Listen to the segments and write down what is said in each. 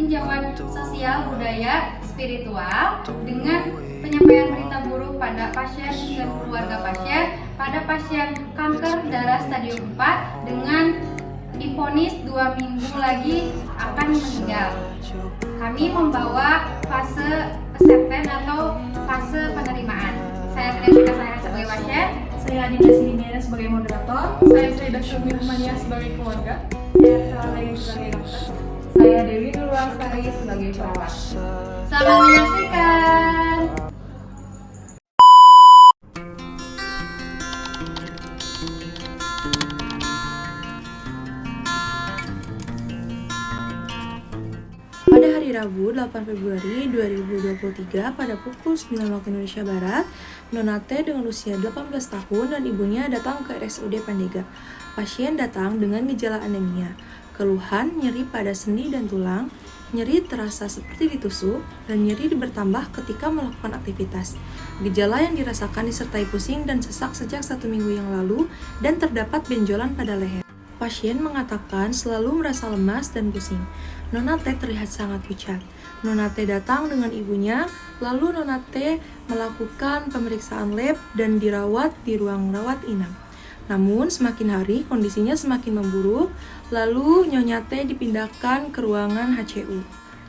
peninjauan sosial, budaya, spiritual dengan penyampaian berita buruk pada pasien dan keluarga pasien pada pasien kanker darah stadium 4 dengan divonis 2 minggu lagi akan meninggal. Kami membawa fase acceptance atau fase penerimaan. Saya Tresika saya sebagai pasien. Saya Adinda Sininiana sebagai moderator. Saya Frida Syumi Rumania sebagai keluarga. Saya Saleh sebagai dokter. Saya Dewi Nurwastari sebagai perawat. Selamat menyaksikan. Pada hari Rabu 8 Februari 2023 pada pukul 9 waktu Indonesia Barat, Nona T dengan usia 18 tahun dan ibunya datang ke RSUD Pandega. Pasien datang dengan gejala anemia, keluhan nyeri pada sendi dan tulang, nyeri terasa seperti ditusuk, dan nyeri bertambah ketika melakukan aktivitas. Gejala yang dirasakan disertai pusing dan sesak sejak 1 minggu yang lalu dan terdapat benjolan pada leher. Pasien mengatakan selalu merasa lemas dan pusing. Nona T terlihat sangat pucat. Nona T datang dengan ibunya, lalu Nona T melakukan pemeriksaan lab dan dirawat di ruang rawat inap. Namun semakin hari kondisinya semakin memburuk, lalu Nyonya T dipindahkan ke ruangan HCU.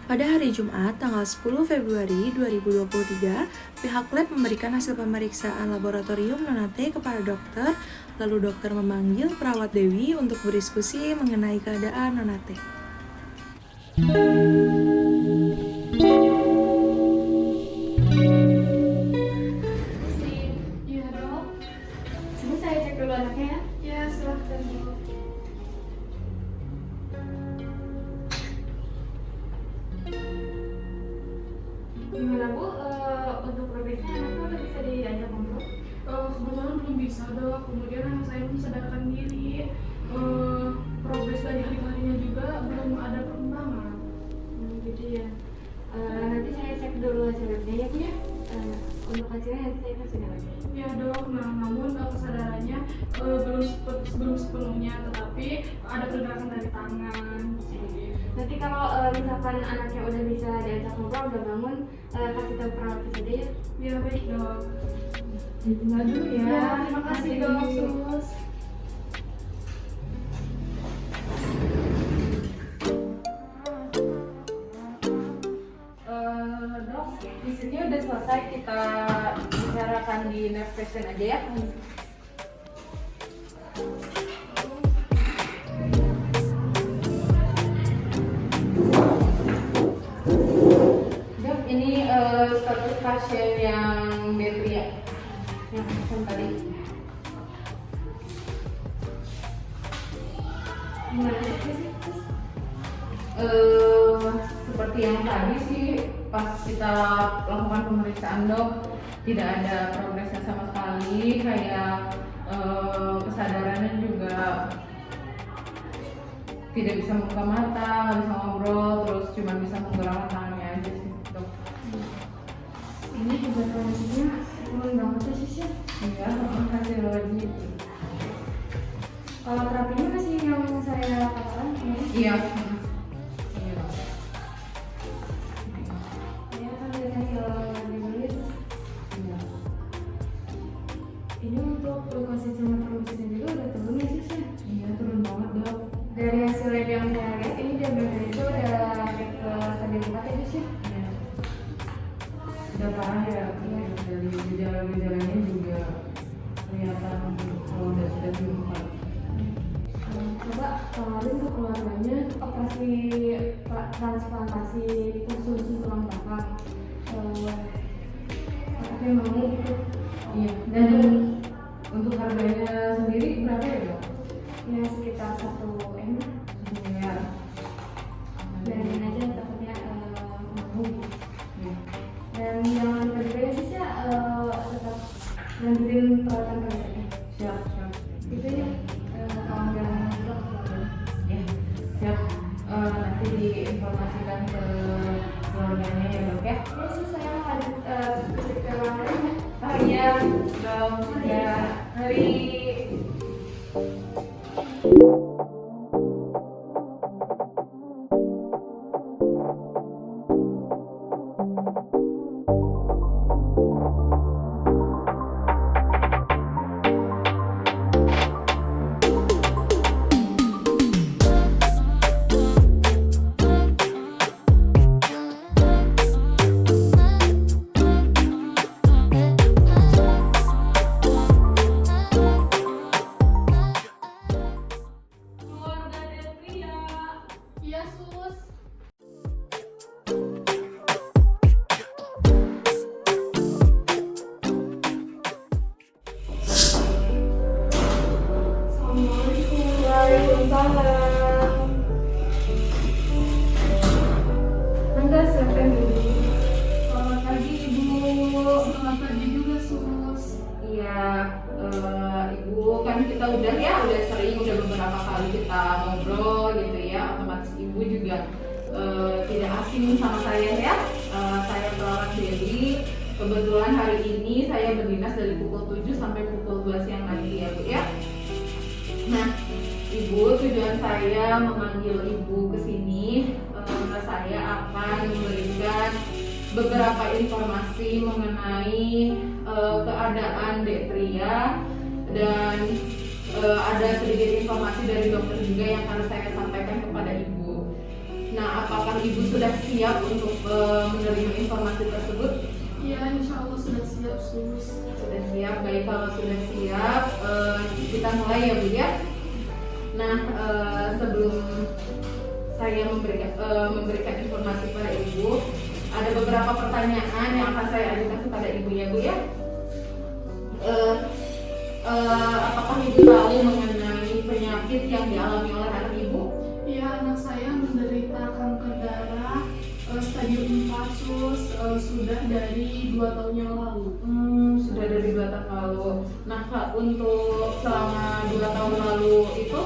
Pada hari Jumat tanggal 10 Februari 2023, pihak lab memberikan hasil pemeriksaan laboratorium Nona T kepada dokter, lalu dokter memanggil perawat Dewi untuk berdiskusi mengenai keadaan Nona T. Iya dok. Sini saya cek dulu anaknya ya. Ya, silahkan dok. Gimana Bu? Untuk progresnya anaknya udah bisa diajak ngobrol? Kebetulan belum bisa dok. Kemudian anak saya belum sadarkan diri. Progres dari hari-harinya juga belum ada perkembangan. Gitu ya. Nanti saya cek dulu hasil labnya ya Bu ya. Untuk hasilnya nanti saya kasih lagi. Ya dok, namun kesadarannya belum sepenuhnya, tetapi ada pergerakan dari tangan. Seperti itu. Nanti kalau misalkan anaknya udah bisa diajak ngobrol, udah bangun, kasih tahu perawat saja ya. Ya baik dok. Tinggal dulu ya. Ya, terima kasih dok. Sus. Dok, di sini udah selesai, kita bicarakan di nerve patient aja ya. Dok, ini status pasien yang Betria yang tadi. Gimana sih? Seperti yang tadi sih, pas kita lakukan pemeriksaan dok, tidak ada progresnya sama sekali, kayak kesadarannya juga tidak bisa membuka mata, nggak bisa ngobrol, terus cuma bisa menggerakkan tangannya aja sih dok. Ini juga kondisinya turun banget ya sis ya. Iya, hasil wajib. Kalau terapinya masih yang saya katakan ini. Iya. Ya kan dari hasil labnya dulu ya sis. Iya. Ini untuk glukosid sama trombositnya juga udah turun ya sis ya. Iya, turun banget dok. Dari hasil lab yang saya lihat ini diabetes itu udah naik ke stadium 4 ya sis ya. Iya. Udah parah ya, dari gejala-gejalanya juga kelihatan kalau udah sudah diumumkan. Coba kemarin untuk keluarganya operasi transplantasi usus tulang belakang. Tapi mau itu Iya. Dan untuk harganya sendiri berapa ya dok? ya sekitar 1 M. Iya. Biarin aja takutnya mau. Iya. Dan jangan lupa juga ya sis ya tetap lanjutin perawatan kalian. Siap, siap. Itu ya kalau yang vlog. Ya, siap. Nanti diinformasikan ke keluarganya ya dok ya. Ya sis saya lanjut visit ke ruang lain ya. Oh iya, dok. Ya, hari Selamat pagi Ibu. Selamat pagi juga Sus. Iya, Ibu kan kita udah sering beberapa kali kita ngobrol gitu ya, otomatis Ibu juga tidak asing sama saya ya. Saya perawat Dewi. Kebetulan hari ini saya berdinas dari pukul 7 sampai pukul 2 siang lagi ya Bu ya. Nah, Ibu, tujuan saya memanggil Ibu ke sini karena saya akan memberikan beberapa informasi mengenai keadaan Dek Tria dan ada sedikit informasi dari dokter juga yang harus saya sampaikan kepada Ibu. Nah, apakah Ibu sudah siap untuk menerima informasi tersebut? Iya, insya Allah sudah siap Sus. Sudah siap, baik kalau sudah siap kita mulai ya Bu ya. Nah, sebelum saya memberikan informasi kepada Ibu, ada beberapa pertanyaan yang akan saya ajukan kepada Ibu ya Bu ya. Apakah Ibu tahu mengenai penyakit yang dialami oleh anak Ibu? Iya, anak saya menderita kanker darah stadium 4 Sus, sudah dari 2 tahun yang lalu. Sudah dari 2 tahun lalu. Nah, Kak, untuk selama 2 tahun lalu itu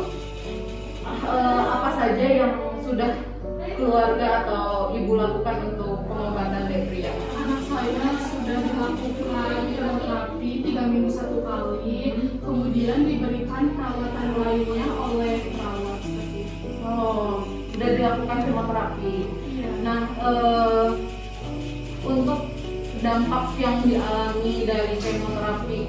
apa saja yang sudah keluarga atau Ibu lakukan untuk pengobatan Dek Tria? Anak saya sudah dilakukan kemoterapi 3 minggu 1 kali, kemudian diberikan perawatan lainnya oleh perawat seperti itu. Oh, sudah dilakukan kemoterapi. Iya. Nah, untuk dampak yang dialami dari kemoterapi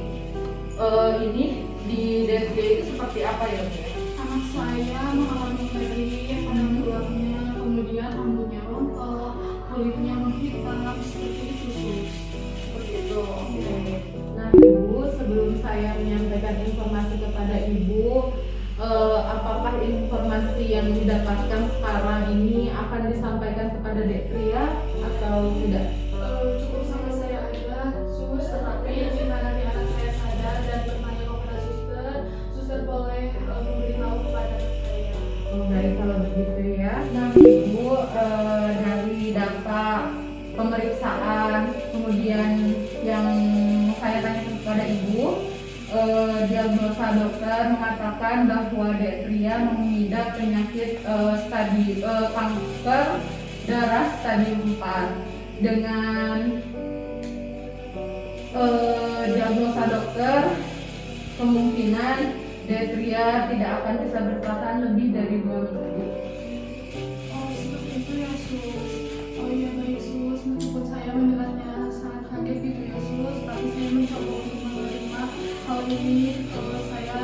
ini di Dek Tria itu seperti apa ya Bu? Anak saya mengalami nyeri pada tulangnya, kemudian rambutnya rontok, kulitnya menghitam, seperti itu Sus. Seperti itu. Oke. Nah, Ibu, sebelum saya menyampaikan informasi kepada Ibu, apakah informasi yang didapatkan sekarang ini akan disampaikan kepada Dek Tria atau tidak? Cukup sampai saya aja Sus, tetapi jika nanti anak saya sadar dan bertanya kepada suster boleh memberitahu kepada anak saya. Oh, baik kalau begitu ya. Nah, Ibu, dari data pemeriksaan kemudian yang saya tanyakan kepada Ibu, diagnosa dokter mengatakan bahwa Dek Tria mengidap penyakit kanker darah stadium 4 dengan diagnosa dokter kemungkinan Dek Tria tidak akan bisa bertahan lebih dari 2 minggu. Oh, seperti itu ya Sus. Oh iya baik Sus, meskipun saya mendengarnya sangat kaget gitu ya Sus, tapi saya mencoba untuk menerima hal ini. Saya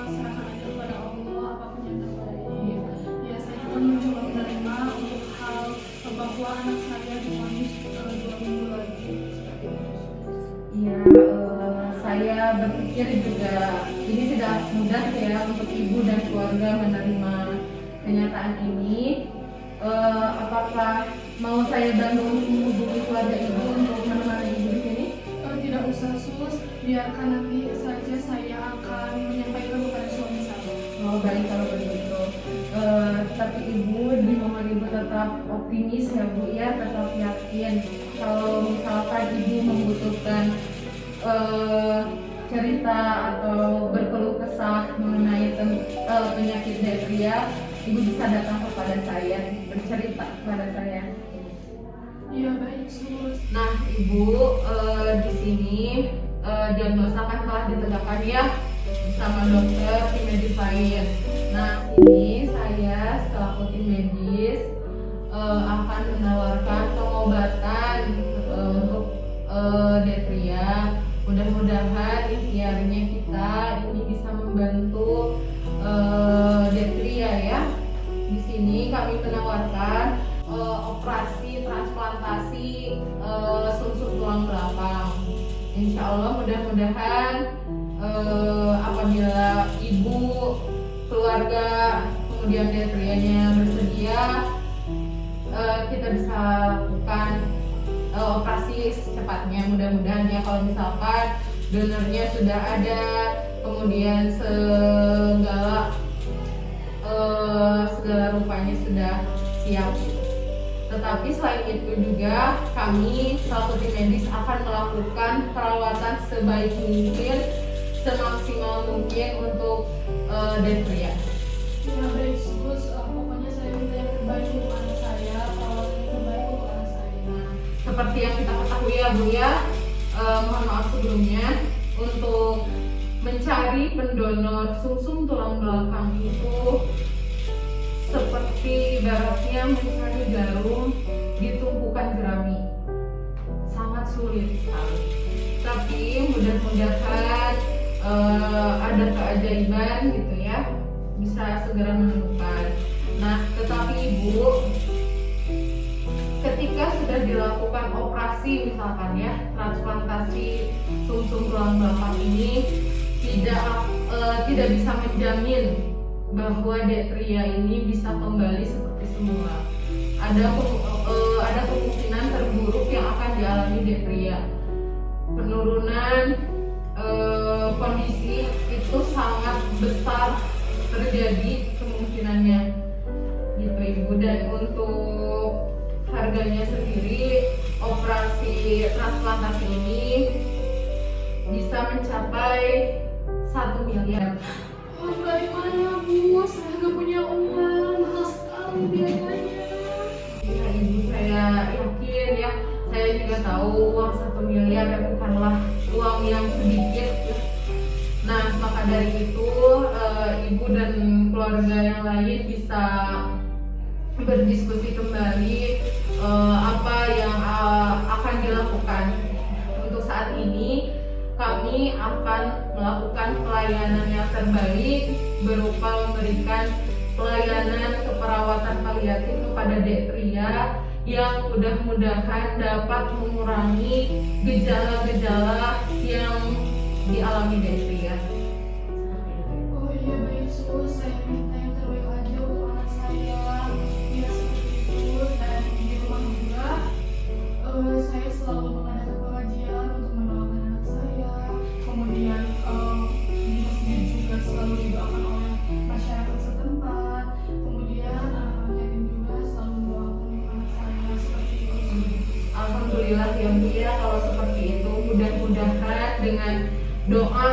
serahkan aja kepada Allah apapun yang terbaik. Ya, saya juga mencoba menerima untuk hal bahwa anak saya divonis 2 minggu lagi. Seperti itu Sus. Iya, saya berpikir juga ini tidak mudah ya untuk Ibu dan keluarga menerima kenyataan ini. Apakah mau saya bantu untuk menghubungi keluarga Ibu untuk menemani Ibu di sini? Tidak usah Sus, biarkan nanti saja saya akan menyampaikan kepada suami saya. Oh, baik kalau begitu. Tapi Ibu dimohon Ibu tetap optimis ya Bu ya, tetap yakin kalau misalkan Ibu membutuhkan cerita atau berkeluh kesah mengenai penyakit Dek Tria, Ibu bisa datang kepada saya, bercerita kepada saya. Iya baik Sus. Nah, Ibu, di sini diagnosa kan telah ditegakkan ya bersama dokter tim medis lain. Nah, ini saya selaku tim medis akan menawarkan pengobatan untuk Dek Tria. Mudah-mudahan ikhtiarnya kita ini bisa membantu Dek Tria ya. Di sini kami menawarkan operasi transplantasi sumsum tulang belakang. Insya Allah mudah-mudahan apabila Ibu, keluarga, kemudian Dek Trianya bersedia, kita bisa lakukan operasi secepatnya. Mudah-mudahan ya, kalau misalkan donornya sudah ada, kemudian segala rupanya sudah siap. Tetapi selain itu juga kami selaku tim medis akan melakukan perawatan sebaik mungkin, semaksimal mungkin untuk Detria. Ya baik sus, pokoknya saya minta yang terbaik untuk anak saya, perawatan yang terbaik untuk anak saya. Seperti yang kita ketahui ya Bu ya, mohon maaf sebelumnya, untuk mencari pendonor sumsum tulang belakang itu seperti ibaratnya mencari jarum di tumpukan jerami, sangat sulit sekali. Tapi mudah-mudahan ada keajaiban gitu ya, bisa segera menemukan. Nah, tetapi Ibu, ketika sudah dilakukan operasi misalkan ya, transplantasi sumsum tulang belakang ini tidak bisa menjamin bahwa Detria ini bisa kembali seperti semula. Ada kemungkinan terburuk yang akan dialami Detria. Penurunan kondisi itu sangat besar terjadi kemungkinannya gitu Ibu. Dan untuk harganya sendiri, operasi transplantasi ini bisa mencapai 1 miliar. Uang dari mana Bu? Saya nggak punya uang, mahal sekali biayanya. Ya Ibu, saya yakin ya, saya juga tahu uang 1 miliar bukanlah uang yang sedikit. Nah, maka dari itu Ibu dan keluarga yang lain bisa berdiskusi kembali apa yang akan dilakukan. Untuk saat ini kami akan melakukan pelayanan yang terbaik berupa memberikan pelayanan keperawatan paliatif kepada Detria yang mudah-mudahan dapat mengurangi gejala-gejala yang dialami Detria. Oh iya baik sus, saya minta yang terbaik aja untuk anak saya. Ya seperti itu. Dan di rumah juga saya selalu mengadakan pengajian untuk mendoakan anak saya. Kemudian di masjid juga selalu didoakan oleh masyarakat setempat. Kemudian anak-anak yatim juga selalu mendoakan untuk anak saya seperti itu. Alhamdulillah ya Bu ya, kalau seperti itu mudah-mudahan dengan doa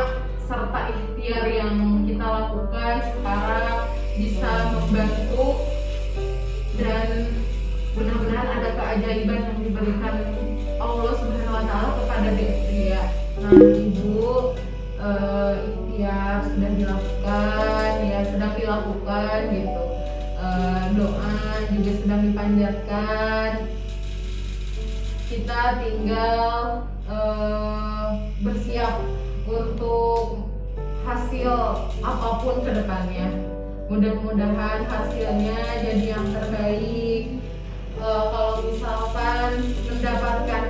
serta ikhtiar yang kita lakukan sekarang bisa membantu dan benar-benar ada keajaiban yang diberikan Allah Subhanahu wa Ta'ala kepada Detria. Nah Ibu, ikhtiar sudah dilakukan ya, sedang dilakukan gitu, doa juga sedang dipanjatkan. Kita tinggal bersiap untuk hasil apapun ke depannya. Mudah-mudahan hasilnya jadi yang terbaik. Kalau misalkan mendapatkan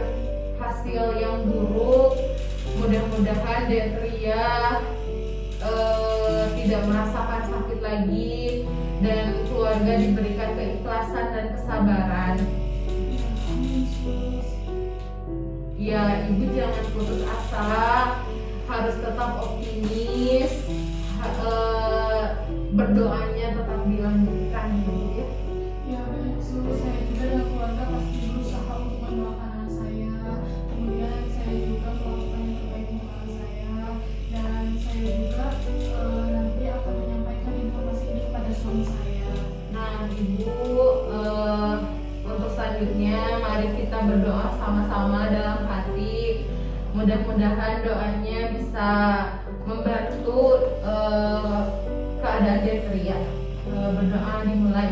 hasil yang buruk, mudah-mudahan Detria tidak merasakan sakit lagi dan keluarga diberikan keikhlasan dan kesabaran. Ya, Ibu jangan putus asa, harus tetap optimis, berdoanya tetap dilanjutkan gitu ya. Ya baik sus, saya juga dan keluarga pasti berusaha untuk mendoakan anak saya. Kemudian saya juga melakukan yang terbaik untuk anak saya. Dan saya juga nanti akan menyampaikan informasi ini kepada suami saya. Nah Ibu, untuk selanjutnya mari kita berdoa sama-sama dalam hati. Mudah-mudahan doanya bisa membantu keadaan Detria. Berdoa dimulai.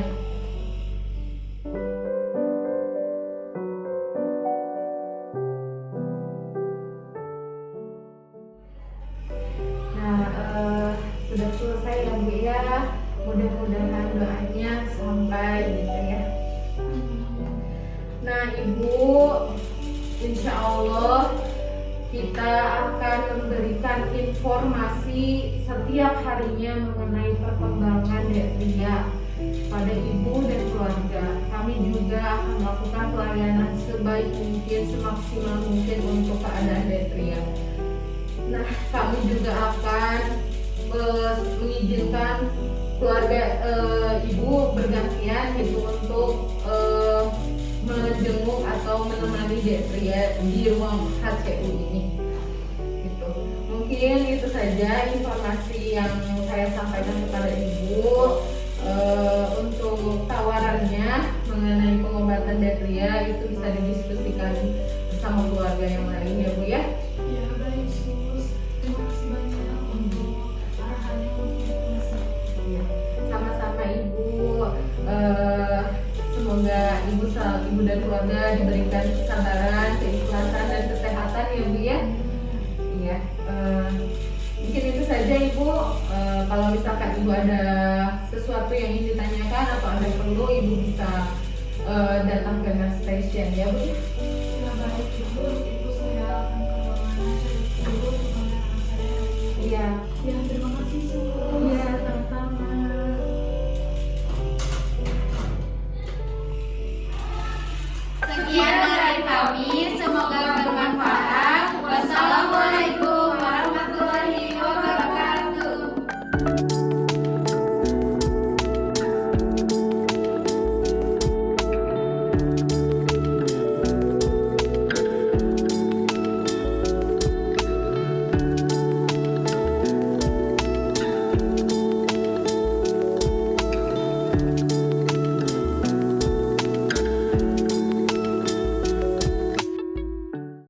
Nah, sudah selesai ya Bu ya. Mudah-mudahan doanya sampai gitu ya. Nah Ibu, insya Allah kita akan memberikan informasi setiap harinya mengenai perkembangan Detria pada Ibu dan keluarga. Kami juga akan melakukan pelayanan sebaik mungkin, semaksimal mungkin untuk keadaan Detria. Nah, kami juga akan mengizinkan keluarga Ibu bergantian gitu untuk menjenguk atau menemani Detria di ruang HCU ini. Gitu. Mungkin itu saja informasi yang saya sampaikan kepada Ibu. Untuk tawarannya mengenai pengobatan Detria itu bisa didiskusikan bersama keluarga yang lain ya Bu ya. Ya baik sus, terima kasih banyak untuk arahannya untuk informasi. Iya, sama-sama Ibu. Semoga Ibu dan keluarga diberikan kesabaran, keikhlasan dan kesehatan ya Bu ya. Iya. Mungkin itu saja Ibu. Kalau misalkan Ibu ada sesuatu yang ingin ditanyakan atau ada perlu, Ibu bisa datang ke nurse station ya Bu. Ya baik itu saya akan ke ruangan dulu untuk anak saya. Iya. Ya terima kasih sus.